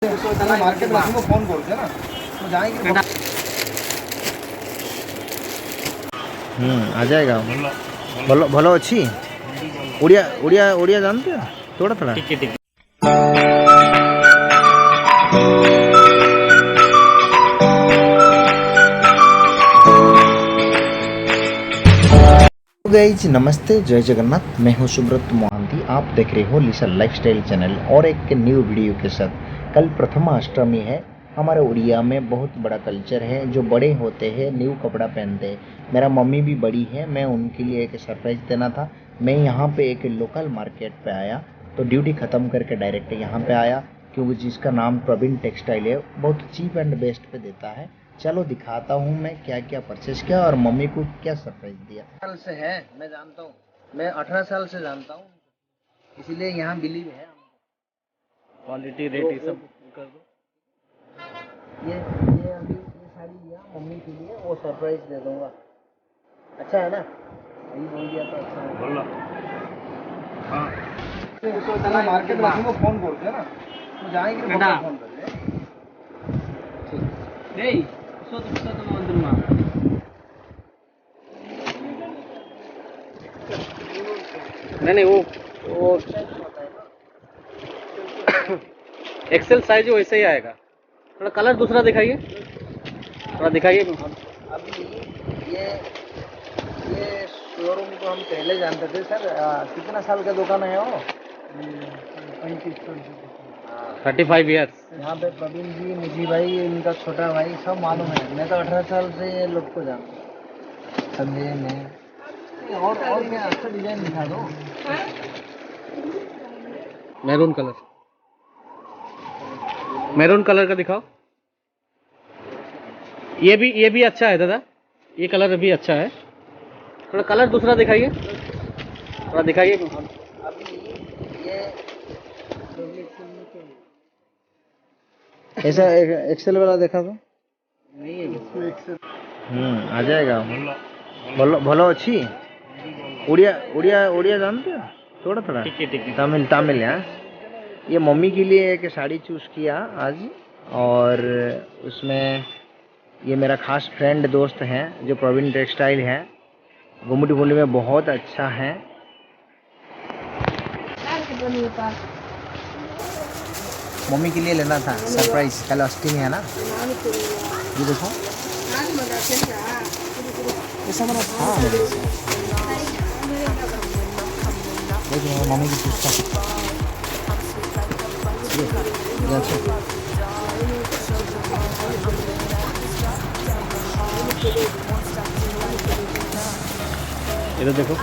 Market में phone करते ना तो जाएंगे। आ जाएगा। भलो भलो अच्छी उड़िया उड़िया उड़िया जानते हो थोड़ा थोड़ा। गाइस नमस्ते, जय जगन्नाथ। मैं हूं सुब्रत मोहांती। आप देख रहे हो लिसा लाइफस्टाइल चैनल और एक न्यू वीडियो के साथ। कल प्रथमाष्टमी है। हमारे उड़िया में बहुत बड़ा कल्चर है, जो बड़े होते हैं न्यू कपड़ा पहनते हैं। मेरा मम्मी भी बड़ी है, मैं उनके लिए एक सरप्राइज देना था। मैं यहाँ पे एक लोकल मार्केट पे आया, तो ड्यूटी ख़त्म करके डायरेक्ट यहाँ पे आया, क्योंकि जिसका नाम प्रवीण टेक्सटाइल है, बहुत चीप एंड बेस्ट पे देता है। चलो दिखाता हूँ मैं क्या क्या परचेस किया और मम्मी को क्या सरप्राइज दिया। साल से है, मैं जानता हूँ, मैं 18 साल से जानता हूँ, इसीलिए यहाँ बिलीव है। क्वालिटी रेट ये सब कर दो। ये अभी ये साड़ी लिया मम्मी के लिए, वो सरप्राइज दे दूंगा। अच्छा है ना, यही बोल दिया तो अच्छा है। बोलो। हाँ मार्केट में वो फोन करते ना तो जाएंगे, फोन करते हैं। नहीं नहीं वो एक्सेल साइज वैसे ही आएगा। थोड़ा कलर दूसरा दिखाइए, थोड़ा दिखाइए। अभी ये शोरूम को हम पहले जानते थे सर। कितना साल का दुकान है वो? 35 ईयर्स। यहाँ पे प्रवीण जी, मुझी भाई, इनका छोटा भाई, सब मालूम है। मैं तो 18 साल से ये लोग को जानता हूँ। समझे नहीं? और क्या अच्छा डिजाइन दिखा दो। मैरून कलर का दिखाओ। ये भी अच्छा है दादा, ये कलर भी अच्छा है। थोड़ा कलर दूसरा दिखाइए, थोड़ा दिखाइए। अभी ये ऐसा एक्सेल वाला देखा तो नहीं है। आ जाएगा। भलो भलो अच्छी उड़िया उड़िया उड़िया जानते हो थोड़ा थोड़ा। ठीक। तमिल है। ये मम्मी के लिए एक साड़ी चूज किया आज, और उसमें ये मेरा खास फ्रेंड दोस्त हैं जो प्रवीण टेक्सटाइल है, घुमटी बोली में बहुत अच्छा है। मम्मी के लिए लेना था सरप्राइज, कल अष्टमी है ना। ये देखो, ऐसा मेरा था देखो मम्मी की पुस्तक। ये अच्छा। इधर देखो।